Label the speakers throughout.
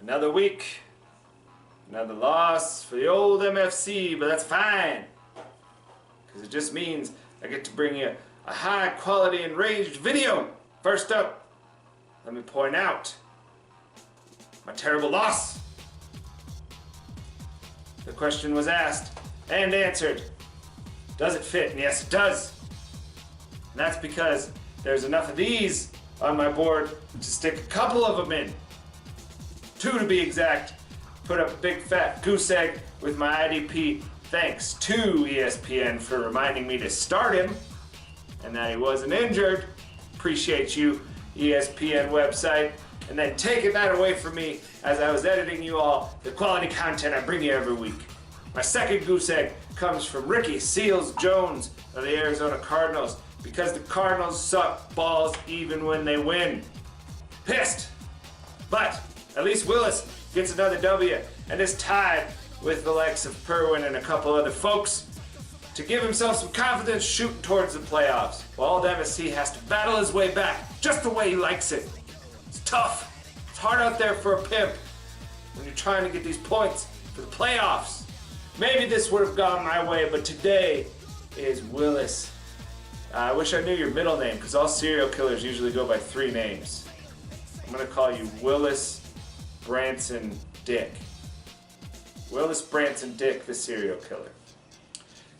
Speaker 1: Another week, another loss for the old MFC, but that's fine. Because it just means I get to bring you a high quality enraged video. First up, let me point out my terrible loss. The question was asked and answered. Does it fit? And yes, it does. And that's because there's enough of these on my board to stick a couple of them in. 2 to be exact. Put up a big fat goose egg with my IDP. Thanks to ESPN for reminding me to start him and that he wasn't injured. Appreciate you, ESPN website. And then taking that away from me as I was editing you all the quality content I bring you every week. My second goose egg comes from Ricky Seals-Jones of the Arizona Cardinals, because the Cardinals suck balls even when they win. Pissed. But at least Willis gets another W and is tied with the likes of Perwin and a couple other folks to give himself some confidence shooting towards the playoffs, while old MSC has to battle his way back just the way he likes it. It's tough. It's hard out there for a pimp when you're trying to get these points for the playoffs. Maybe this would have gone my way, but today is Willis. I wish I knew your middle name, because all serial killers usually go by 3 names. I'm going to call you Willis Branson Dick. Willis Branson Dick, the serial killer.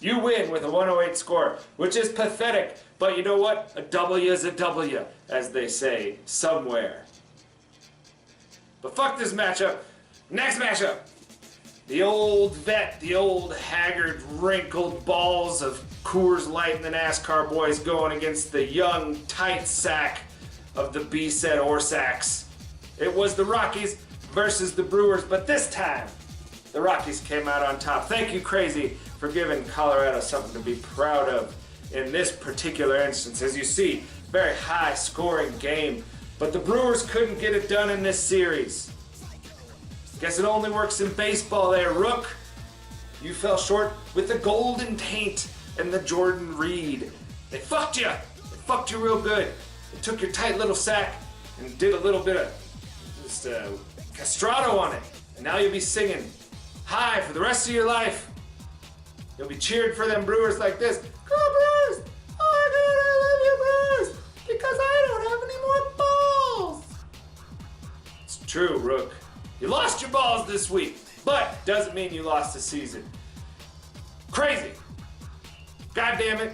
Speaker 1: You win with a 108 score, which is pathetic, but you know what? A W is a W, as they say somewhere. But fuck this matchup. Next matchup. The old vet, the old haggard, wrinkled balls of Coors Light and the NASCAR boys going against the young, tight sack of the B-set Orsacks. It was the Rockies versus the Brewers, but this time, the Rockies came out on top. Thank you, Crazy, for giving Colorado something to be proud of in this particular instance. As you see, very high-scoring game, but the Brewers couldn't get it done in this series. Guess it only works in baseball there, Rook. You fell short with the golden taint and the Jordan Reed. They fucked you. They fucked you real good. They took your tight little sack and did a little bit of just castrato on it. And now you'll be singing high for the rest of your life. You'll be cheered for them Brewers like this. Go Brewers! Oh my God, I love you Brewers! Because I don't have any more balls. It's true, Rook. You lost your balls this week, but doesn't mean you lost the season. Crazy. God damn it.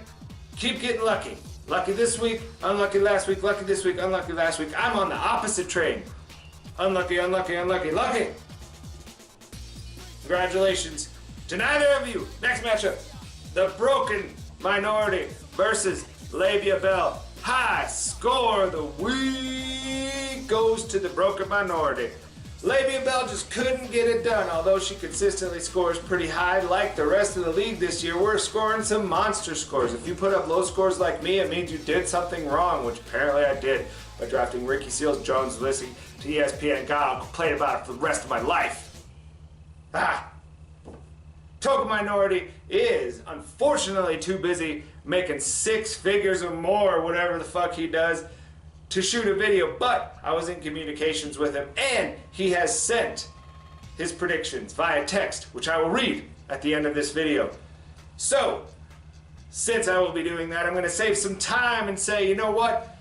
Speaker 1: Keep getting lucky. Lucky this week, unlucky last week, lucky this week, unlucky last week. I'm on the opposite train. Unlucky, unlucky, unlucky, lucky. Congratulations to neither of you. Next matchup, the Broken Minority versus Labia Bell. High score of the week goes to the Broken Minority. Labia Bell just couldn't get it done, although she consistently scores pretty high. Like the rest of the league this year, we're scoring some monster scores. If you put up low scores like me, it means you did something wrong, which apparently I did by drafting Ricky Seals-Jones, listening to ESPN. God, I'll complain about it for the rest of my life. Token Minority is unfortunately too busy making 6 figures or more, whatever the fuck he does, to shoot a video, but I was in communications with him and he has sent his predictions via text, which I will read at the end of this video. So, since I will be doing that, I'm going to save some time and say, you know what?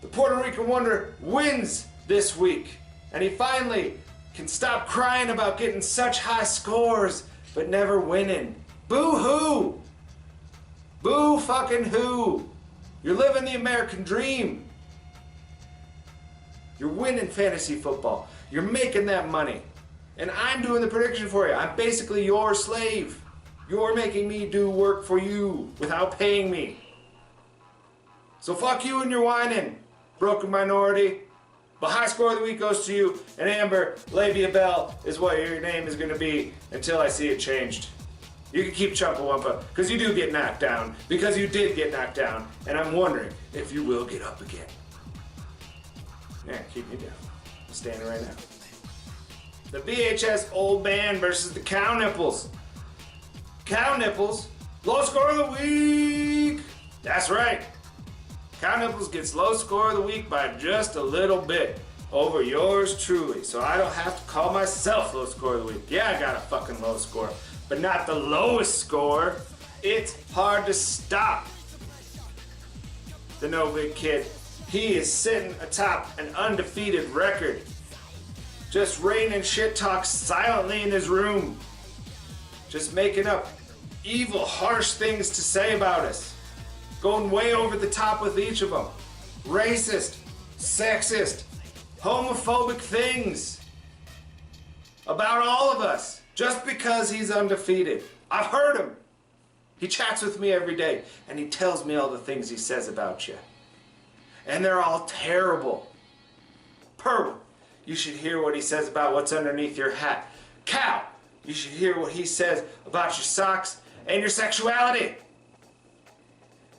Speaker 1: The Puerto Rican Wonder wins this week, and he finally can stop crying about getting such high scores but never winning. Boo-hoo! Boo fucking who? You're living the American dream. You're winning fantasy football. You're making that money. And I'm doing the prediction for you. I'm basically your slave. You're making me do work for you without paying me. So fuck you and your whining, Broken Minority. But high score of the week goes to you. And Amber, Labia Bell is what your name is going to be until I see it changed. You can keep Chumpawumpa, because you do get knocked down, because you did get knocked down, and I'm wondering if you will get up again. Yeah, keep me down. I'm standing right now. The VHS Old Band versus the Cow Nipples. Cow Nipples, low score of the week. That's right. Cow Nipples gets low score of the week by just a little bit. over yours truly, so I don't have to call myself low score of the week. Yeah, I got a fucking low score, but not the lowest score. It's hard to stop the Vid Kid. He is sitting atop an undefeated record, just raining shit talk silently in his room, just making up evil, harsh things to say about us, going way over the top with each of them. Racist, sexist, homophobic things about all of us, just because he's undefeated. I've heard him. He chats with me every day, and he tells me all the things he says about you. And they're all terrible. Purple, you should hear what he says about what's underneath your hat. Cow, you should hear what he says about your socks and your sexuality.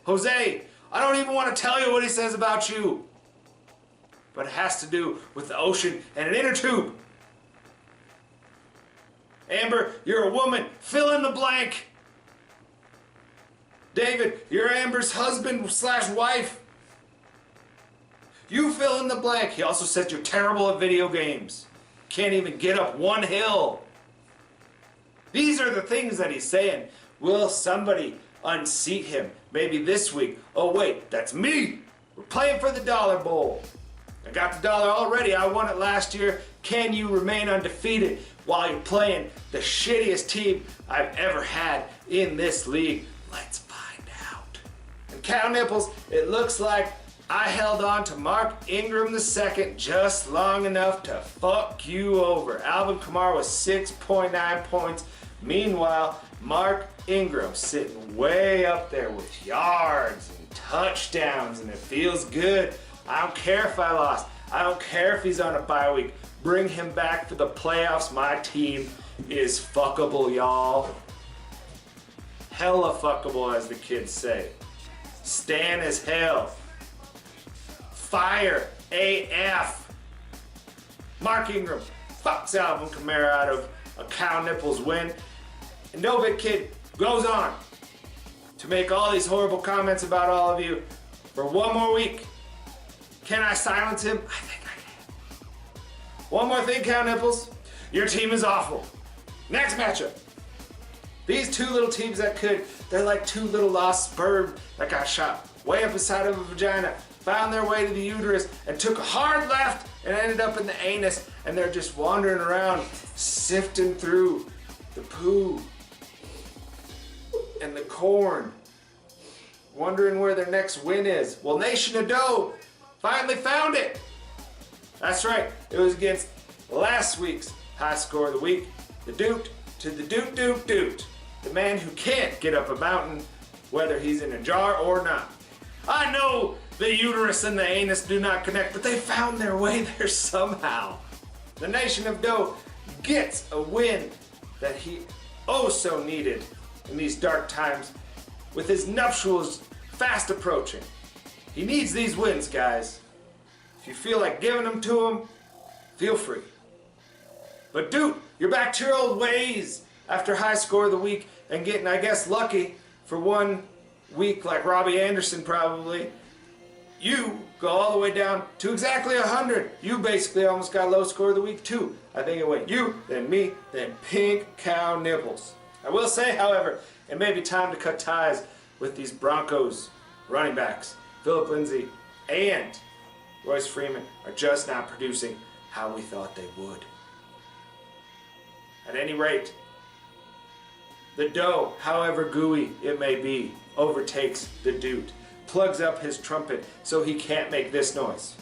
Speaker 1: Jose, I don't even want to tell you what he says about you. But it has to do with the ocean and an inner tube. Amber, you're a woman. Fill in the blank. David, you're Amber's husband / wife. You fill in the blank. He also said you're terrible at video games. Can't even get up one hill. These are the things that he's saying. Will somebody unseat him? Maybe this week. Oh wait, that's me. We're playing for the dollar bowl. I got the dollar already. I won it last year. Can you remain undefeated while you're playing the shittiest team I've ever had in this league? Let's find out. And Cow Nipples, it looks like I held on to Mark Ingram II just long enough to fuck you over. Alvin Kamara was 6.9 points. Meanwhile, Mark Ingram sitting way up there with yards and touchdowns, and it feels good. I don't care if I lost. I don't care if he's on a bye week. Bring him back for the playoffs. My team is fuckable, y'all. Hella fuckable, as the kids say. Stan as hell. Fire AF. Mark Ingram fucks Alvin Kamara out of a Cow Nipples win. And Vid Kid goes on to make all these horrible comments about all of you for one more week. Can I silence him? I think I can. One more thing, Cow Nipples. Your team is awful. Next matchup. These two little teams they're like two little lost sperm that got shot way up inside of a vagina, found their way to the uterus, and took a hard left and ended up in the anus, and they're just wandering around, sifting through the poo and the corn, wondering where their next win is. Well, Nation of Dough finally found it. That's right, it was against last week's high score of the week, the Doot to the Doot. The man who can't get up a mountain, whether he's in a jar or not. I know the uterus and the anus do not connect, but they found their way there somehow. The Nation of Dough gets a win that he oh so needed in these dark times, with his nuptials fast approaching. He needs these wins, guys. If you feel like giving them to him, feel free. But dude, you're back to your old ways after high score of the week and getting, I guess, lucky for one week like Robbie Anderson probably. You go all the way down to exactly 100. You basically almost got low score of the week too. I think it went you, then me, then Pink Cow Nipples. I will say, however, it may be time to cut ties with these Broncos running backs. Philip Lindsay and Royce Freeman are just not producing how we thought they would. At any rate, the dough, however gooey it may be, overtakes the dude, plugs up his trumpet so he can't make this noise.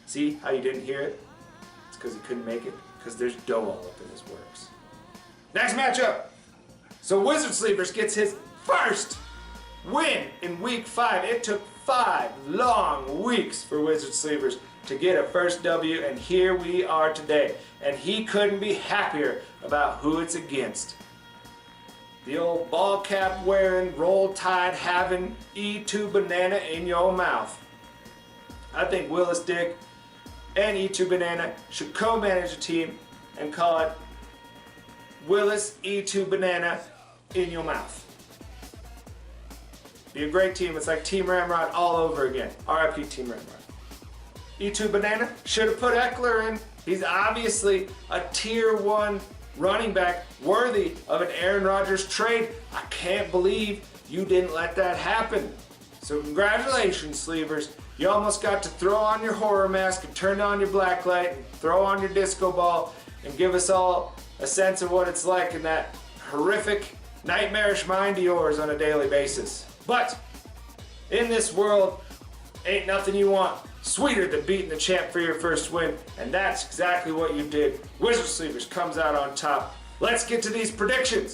Speaker 1: See how you didn't hear it? It's because he couldn't make it, because there's dough all up in his works. Next matchup. So Wizard Sleepers gets his first win in week 5. It took 5 long weeks for Wizard Sleepers to get a first W, and here we are today. And he couldn't be happier about who it's against. The old ball cap wearing, roll tide having E2 Banana in your mouth. I think Willis Dick and E2 Banana should co-manage a team and call it Willis E2 Banana in your mouth. Be a great team. It's like Team Ramrod all over again. RIP Team Ramrod. E2 Banana should have put Eckler in. He's obviously a tier 1 running back worthy of an Aaron Rodgers trade. I can't believe you didn't let that happen. So congratulations, Sleevers. You almost got to throw on your horror mask and turn on your black light and throw on your disco ball and give us all a sense of what it's like in that horrific, nightmarish mind of yours on a daily basis. But in this world, ain't nothing you want sweeter than beating the champ for your first win, and that's exactly what you did. Wizard Sleevers comes out on top. Let's get to these predictions.